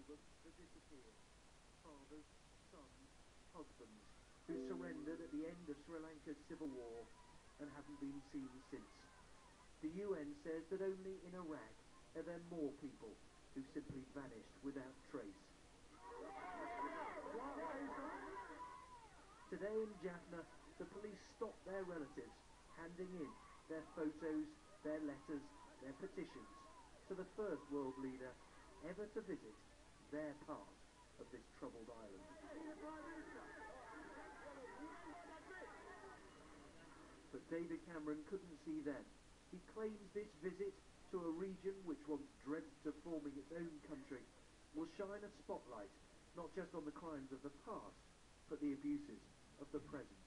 them the disappeared. Fathers, sons, husbands, who surrendered at the end of Sri Lanka's civil war and haven't been seen since. The UN says that only in Iraq are there more people who simply vanished without trace. Today in Jaffna, the police stopped their relatives handing in their photos, their letters, their petitions to the first world leader ever to visit their part of this troubled island. But David Cameron couldn't see them. He claims this visit to a region which once dreamt of forming its own country will shine a spotlight not just on the crimes of the past, but the abuses of the present.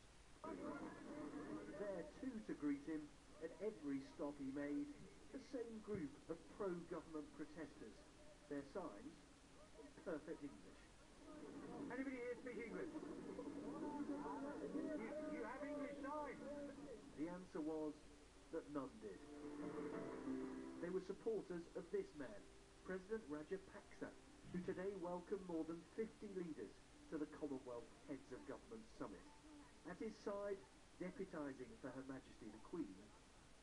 There too to greet him at every stop he made, the same group of pro-government protesters. Their signs, perfect English. Anybody here speak English? You have English signs? The answer was that none did. They were supporters of this man, President Rajapaksa, who today welcomed more than 50 leaders to the Commonwealth Heads of Government Summit. At his side, deputising for Her Majesty the Queen,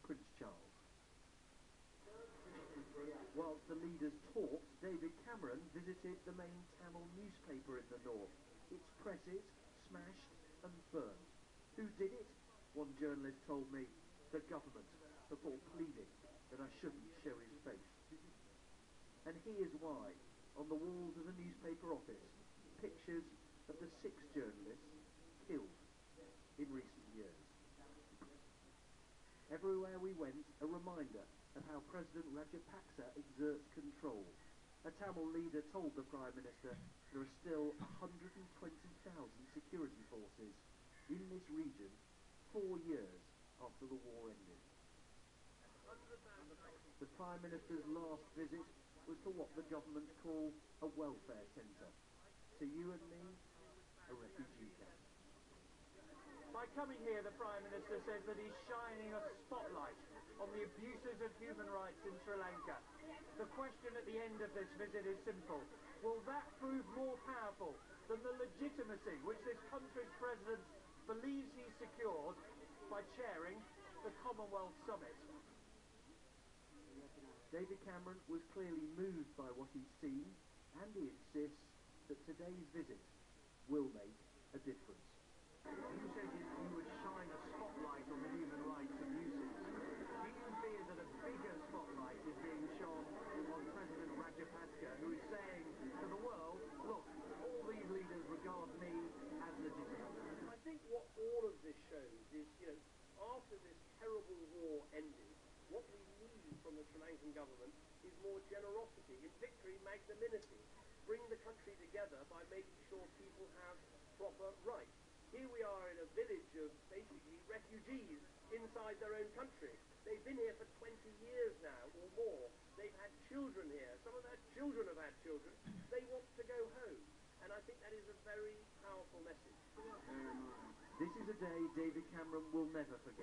Prince Charles. Whilst the leaders talked, David Cameron visited the main Tamil newspaper in the north. Its presses smashed and burned. Who did it? One journalist told me, the government, before pleading that I shouldn't show his face. And here's why. On the walls of the newspaper office, pictures of the 6 journalists killed in recent years. Everywhere we went, a reminder of how President Rajapaksa exerts control. A Tamil leader told the Prime Minister there are still 120,000 security forces in this region 4 years after the war ended. The Prime Minister's last visit was to what the government call a welfare centre. To you and me, a refugee camp. By coming here, the Prime Minister says that he's shining a spotlight on the abuses of human rights in Sri Lanka. The question at the end of this visit is simple. Will that prove more powerful than the legitimacy which this country's president believes he's secured by chairing the Commonwealth Summit? David Cameron was clearly moved by what he'd seen, and he insists that today's visit will make a difference. You said you would shine a spotlight on the human rights abuses. Do you fear that a bigger spotlight is being shone on President Rajapaksa, who is saying to the world, look, all these leaders regard me as legitimate? I think what all of this shows is, after this terrible war ended, what we need from the Sri Lankan government is more generosity. In victory, magnanimity. Bring the country together by making sure people have proper rights. Here we are in a village of basically refugees inside their own country. They've been here for 20 years now or more. They've had children here. Some of their children have had children. They want to go home. And I think that is a very powerful message. This is a day David Cameron will never forget.